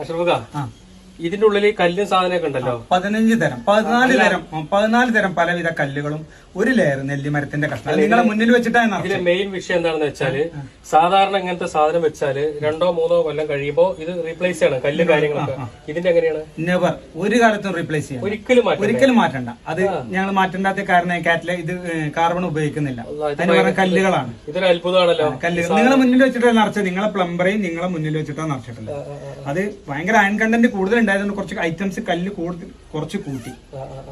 അഷ്റഫുക, ഇതിന്റെ ഉള്ളിൽ കല്ലും സാധനമൊക്കെ ഉണ്ടല്ലോ. 15 തരം 14 തരം പലവിധ കല്ലുകളും ഒരു ലെയർ നെല്ലിമരത്തിന്റെ കഷ്ണം നിങ്ങളെ മുന്നിൽ വെച്ചിട്ടാണ്. ഇതിലെ മെയിൻ വിഷയം എന്താണെന്ന് വെച്ചാല്, സാധാരണ ഇങ്ങനത്തെ സാധനം വെച്ചാല് 2-3 കൊല്ലം കഴിയുമ്പോ ഇത് റീപ്ലേസ് ചെയ്യണം, കല്ല് കാര്യങ്ങളൊക്കെ. ഇതിന്റെ എങ്ങനെയാണ്? നെവർ, ഒരു കാലത്തും റീപ്ലേസ് ചെയ്യണം, ഒരിക്കലും മാറ്റണ്ട. അത് ഞങ്ങൾ മാറ്റണ്ടാത്ത കാരണം കാറ്റിലെ ഇത് കാർബൺ ഉപയോഗിക്കുന്നില്ല, അതിന് പറഞ്ഞ കല്ലുകളാണ്. ഇതൊരു അത്ഭുതമാണല്ലോ. കല്ലുകൾ നിങ്ങളെ മുന്നിൽ വെച്ചിട്ടാണ് നിറച്ചത്, നിങ്ങളെ പ്ലംബറേയും നിങ്ങളെ മുന്നിൽ വെച്ചിട്ടാണ് നിറച്ചിട്ടുള്ളത്. അത് ഭയങ്കര അയൺ കണ്ടന്റ് കൂടുതൽ ഉണ്ടായതുകൊണ്ട് കുറച്ച് ഐറ്റംസ് കല്ല് കുറച്ച് കൂട്ടി,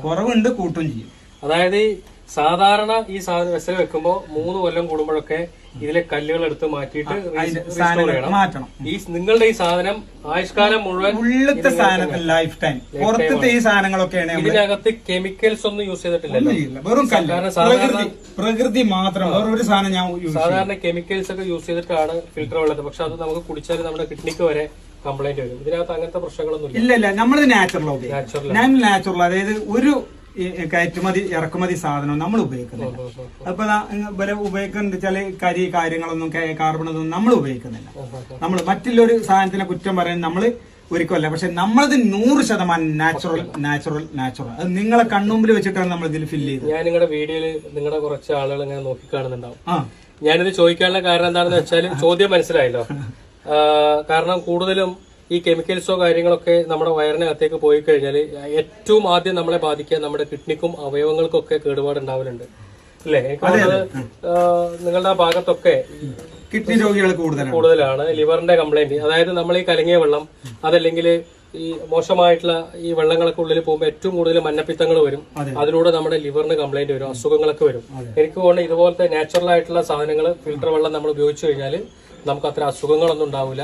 കുറവുണ്ട് കൂട്ടും ചെയ്യും. അതായത് സാധാരണ ഈ സാധനം വെസൽ വെക്കുമ്പോ 3 കൊല്ലം കൂടുമ്പോഴൊക്കെ ഇതിലെ കല്ലുകൾ എടുത്ത് മാറ്റിയിട്ട് മാറ്റണം. ഈ നിങ്ങളുടെ ഈ സാധനം ആയുഷ്കാലം മുഴുവൻ ഉള്ളത്തെ സാധനത്തിൽ ലൈഫ് ടൈം. പുറത്തത്തെ ഈ സാധനങ്ങളൊക്കെയാണ് ഇതിനകത്ത് കെമിക്കൽസ് ഒന്നും യൂസ് ചെയ്തിട്ടില്ലല്ലോ, വെറും പ്രകൃതി മാത്രം. വേറൊരു സാധനം ഞാൻ സാധാരണ കെമിക്കൽസ് ഒക്കെ യൂസ് ചെയ്തിട്ടാണ് ഫിൽറ്റർ വെള്ളത്തിൽ. പക്ഷെ അത് നമുക്ക് കുടിച്ചാൽ നമ്മുടെ കിഡ്നിക്ക് വരെ കംപ്ലൈന്റ് വരും. ഇതിനകത്ത് അങ്ങനത്തെ പ്രശ്നങ്ങളൊന്നും ഇല്ല. നമ്മളിത് നാച്ചുറൽ, അതായത് ഒരു കയറ്റുമതി ഇറക്കുമതി സാധനം നമ്മൾ ഉപയോഗിക്കുന്നില്ല. അപ്പൊ ഉപയോഗിക്കുന്നത് വെച്ചാല് കാര്യങ്ങളൊന്നും കാർബണൊന്നും നമ്മൾ ഉപയോഗിക്കുന്നില്ല. നമ്മൾ മറ്റുള്ളൊരു സാധനത്തിനെ കുറ്റം പറയാൻ നമ്മൾ ഒരിക്കലല്ല. പക്ഷെ നമ്മളത് 100% നാച്ചുറൽ. അത് നിങ്ങളെ കണ്ണുമ്പിൽ വെച്ചിട്ടാണ് നമ്മൾ ഇതിൽ ഫില്ല് ചെയ്തത്. ഞാൻ നിങ്ങളുടെ വീഡിയോയിൽ നിങ്ങളുടെ കുറച്ച് ആളുകൾ ഇങ്ങനെ നോക്കിക്കാണുന്നുണ്ടാവും. ഞാനിത് ചോദിക്കാനുള്ള കാരണം എന്താണെന്ന് വെച്ചാൽ, ചോദ്യം മനസ്സിലായല്ലോ. കാരണം കൂടുതലും ഈ കെമിക്കൽസോ കാര്യങ്ങളൊക്കെ നമ്മുടെ വയറിനകത്തേക്ക് പോയി കഴിഞ്ഞാൽ ഏറ്റവും ആദ്യം നമ്മളെ ബാധിക്കുക നമ്മുടെ കിഡ്നിക്കും അവയവങ്ങൾക്കൊക്കെ കേടുപാടുണ്ടാവലുണ്ട്, അല്ലേ? എനിക്ക് നിങ്ങളുടെ ആ ഭാഗത്തൊക്കെ കിഡ്നി രോഗികൾ കൂടുതലാണ്, ലിവറിന്റെ കംപ്ലൈന്റ്. അതായത് നമ്മൾ ഈ കലങ്ങിയ വെള്ളം, അതല്ലെങ്കിൽ ഈ മോശമായിട്ടുള്ള ഈ വെള്ളങ്ങളൊക്കെ ഉള്ളിൽ പോകുമ്പോൾ ഏറ്റവും കൂടുതൽ മഞ്ഞപ്പിത്തങ്ങൾ വരും. അതിലൂടെ നമ്മുടെ ലിവറിന് കംപ്ലൈന്റ് വരും, അസുഖങ്ങളൊക്കെ വരും. എനിക്ക് തോന്നുന്നു ഇതുപോലത്തെ നാച്ചുറൽ ആയിട്ടുള്ള സാധനങ്ങൾ, ഫിൽട്ടർ വെള്ളം നമ്മൾ ഉപയോഗിച്ചു കഴിഞ്ഞാൽ നമുക്ക് അത്ര അസുഖങ്ങളൊന്നും ഉണ്ടാവില്ല,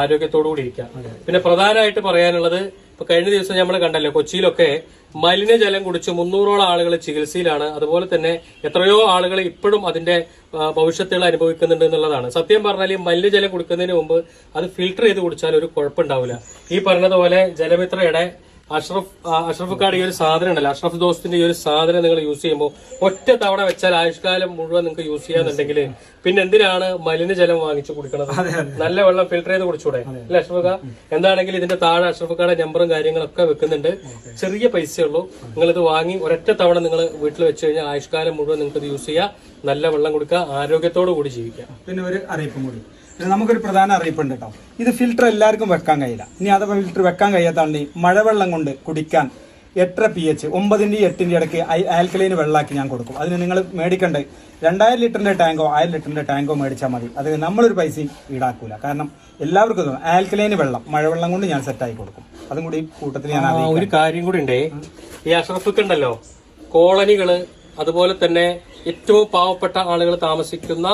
ആരോഗ്യത്തോടു കൂടി ഇരിക്കാം. പിന്നെ പ്രധാനമായിട്ട് പറയാനുള്ളത്, ഇപ്പൊ കഴിഞ്ഞ ദിവസം നമ്മൾ കണ്ടല്ലോ, കൊച്ചിയിലൊക്കെ മലിനജലം കുടിച്ച് 300ഓളം ആളുകൾ ചികിത്സയിലാണ്. അതുപോലെ തന്നെ എത്രയോ ആളുകൾ ഇപ്പോഴും അതിന്റെ ഭവിഷ്യത്തുകൾ അനുഭവിക്കുന്നുണ്ട് എന്നുള്ളതാണ്. സത്യം പറഞ്ഞാൽ ഈ മലിനജലം കുടിക്കുന്നതിന് മുമ്പ് അത് ഫിൽട്ടർ ചെയ്ത് കുടിച്ചാൽ ഒരു കുഴപ്പമുണ്ടാവില്ല. ഈ പറഞ്ഞതുപോലെ ജലമിത്രയുടെ അഷ്റഫ് കാർഡ് ഈ ഒരു സാധനം ഉണ്ടല്ലോ, അഷ്റഫ് ദോസ്തിന്റെ ഈ ഒരു സാധനം നിങ്ങൾ യൂസ് ചെയ്യുമ്പോൾ ഒറ്റ തവണ വെച്ചാൽ ആയുഷ്കാലം മുഴുവൻ നിങ്ങൾക്ക് യൂസ് ചെയ്യാന്നുണ്ടെങ്കിൽ പിന്നെ എന്തിനാണ് മലിനജലം വാങ്ങിച്ചു കുടിക്കുന്നത്? നല്ല വെള്ളം ഫിൽട്ടർ ചെയ്ത് കുടിച്ചൂടെ, അല്ലെ അഷ്റഫ്? എന്താണെങ്കിൽ ഇതിന്റെ താഴെ അഷ്റഫ് കാർഡ് നമ്പറും കാര്യങ്ങളൊക്കെ വെക്കുന്നുണ്ട്. ചെറിയ പൈസയുള്ളൂ. നിങ്ങൾ ഇത് വാങ്ങി ഒരൊറ്റ തവണ നിങ്ങൾ വീട്ടിൽ വെച്ച് കഴിഞ്ഞാൽ ആയുഷ്കാലം മുഴുവൻ നിങ്ങൾക്ക് ഇത് യൂസ് ചെയ്യാം, നല്ല വെള്ളം കുടിക്കുക, ആരോഗ്യത്തോടു കൂടി ജീവിക്കാം. പിന്നെ ഒരു അറിയിപ്പും കൂടി, നമുക്കൊരു പ്രധാന അറിയിപ്പുണ്ട് കേട്ടോ. ഇത് ഫിൽട്ടർ എല്ലാവർക്കും വെക്കാൻ കഴിയില്ല. ഇനി അഥവാ ഫിൽട്ടർ വെക്കാൻ കഴിയാത്താണെങ്കിൽ മഴവെള്ളം കൊണ്ട് കുടിക്കാൻ 8 pH 9-ന്റെയും 8-ന്റെയും ഇടയ്ക്ക് ആൽക്കലൈൻ വെള്ളമാക്കി ഞാൻ കൊടുക്കും. അതിന് നിങ്ങൾ മേടിക്കണ്ടേ 2000 ലിറ്ററിന്റെ ടാങ്കോ 1000 ലിറ്ററിന്റെ ടാങ്കോ മേടിച്ചാൽ മതി. അത് നമ്മളൊരു പൈസയും ഈടാക്കൂല. കാരണം എല്ലാവർക്കും ആൽക്കലൈൻ വെള്ളം, മഴവെള്ളം കൊണ്ട് ഞാൻ സെറ്റായി കൊടുക്കും. അതും കൂടി കൂട്ടത്തിൽ ഞാൻ ഒരു കാര്യം കൂടി ഉണ്ടേ. ഈ അഷ്റഫൊക്കെ ഉണ്ടല്ലോ, കോളനികള്, അതുപോലെ തന്നെ ഏറ്റവും പാവപ്പെട്ട ആളുകൾ താമസിക്കുന്ന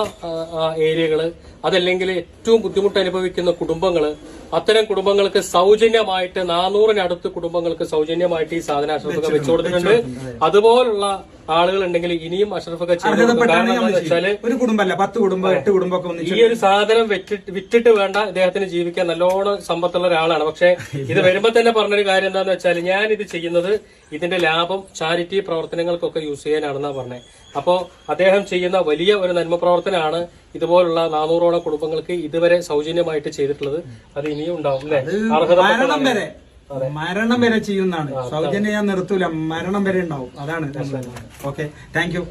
ഏരിയകള്, അതല്ലെങ്കിൽ ഏറ്റവും ബുദ്ധിമുട്ട് അനുഭവിക്കുന്ന കുടുംബങ്ങള്, അത്തരം കുടുംബങ്ങൾക്ക് സൗജന്യമായിട്ട് 400-നടുത്ത് കുടുംബങ്ങൾക്ക് സൗജന്യമായിട്ട് ഈ സാധനം അഷ്റഫൊക്കെ വെച്ചു കൊടുത്തിട്ടുണ്ട്. അതുപോലുള്ള ആളുകൾ ഉണ്ടെങ്കിൽ ഇനിയും അഷ്റഫൊക്കെ ഒരു കുടുംബമല്ല 10 കുടുംബം 8 കുടുംബമൊക്കെ ഈ ഒരു സാധനം വിറ്റിട്ട് വേണ്ട ഇദ്ദേഹത്തിന് ജീവിക്കാൻ. നല്ലോണം സമ്പത്തുള്ള ഒരാളാണ്. പക്ഷെ ഇത് വരുമ്പോ തന്നെ പറഞ്ഞൊരു കാര്യം എന്താന്ന് വെച്ചാൽ, ഞാൻ ഇത് ചെയ്യുന്നത് ഇതിന്റെ ലാഭം ചാരിറ്റി പ്രവർത്തനങ്ങൾക്കൊക്കെ യൂസ് ചെയ്യാനാണെന്നാ പറഞ്ഞത്. അപ്പോ അദ്ദേഹം ചെയ്യുന്ന വലിയ ഒരു നന്മ പ്രവർത്തനമാണ് ഇതുപോലുള്ള 400ഓളം കുടുംബങ്ങൾക്ക് ഇതുവരെ സൗജന്യമായിട്ട് ചെയ്തിട്ടുള്ളത്. അത് ഇനിയും ഉണ്ടാവും, അല്ലെ? മരണം വരെ ചെയ്യുന്നതാണ്. സൗജന്യം ഞാൻ നിർത്തൂല, മരണം വരെ ഉണ്ടാവും. അതാണ്. Okay, thank you.